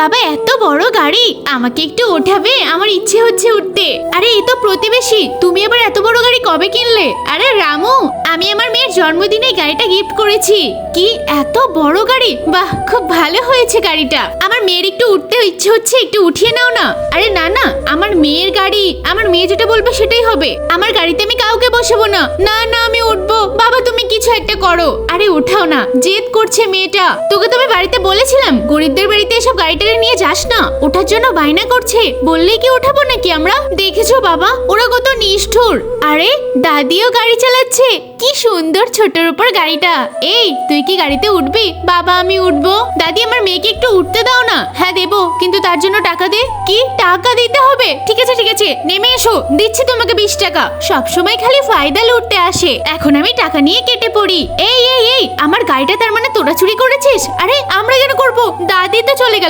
বাবা এত বড় গাড়ি, আমাকে একটু ওঠাবে? আমার ইচ্ছে হচ্ছে উঠতে। আরে এই তো প্রতিবেশী, তুমি আবার এত বড় গাড়ি কবে কিনলে? আরে রামু, আমি আমার মেয়ের জন্মদিনে গাড়িটা গিফট করেছি। কি এত বড় গাড়ি? বাহ, খুব ভালো হয়েছে গাড়িটা। আমার মেয়ের একটু উঠতে ইচ্ছে হচ্ছে, একটু উঠিয়ে নাও না। আরে না না, আমার মেয়ের গাড়ি, আমার মেয়ে যেটা বলবে সেটাই হবে। আমার গাড়িতে আমি কাউকে বসাবো না। না না, আমি উঠবো। বাবা তুমি কিছু একটা করো। আরে উঠাও না, জেদ করছে মেয়েটা। তোকে তো আমি বাড়িতে বলেছিলাম গরিবদের বাড়িতে এসব গাড়িটারে নিয়ে যাস না। ওঠার জন্য বায়না করছে, বললেই কি উঠাবো নাকি আমরা? দেখেছো বাবা, ওরা কত নিষ্ঠুর। আরে দাদিও গাড়ি চালাচ্ছে, কি সুন্দর ছোটর উপর গাড়িটা। এই তুই কি গাড়িতে উঠবি? বাবা আমি উঠবো। দাদি আমার মেয়েকে একটু উঠতে দাও না। হ্যাঁ দেবো, কিন্তু তার জন্য টাকা দে। কি টাকা দিতে হবে? ঠিক আছে ঠিক আছে, নেমে এসো, দিচ্ছি তোমাকে 20 টাকা। সবসময় খালি ফায়দা লুটতে আসে। এখন আমি টাকা নিয়ে কেটে পড়ি। এই এই এই, আমার গাড়িটা তার মানে তোরা চুরি করেছিস? আরে আমরা কেন করবো? দাদি তো চলে গেল।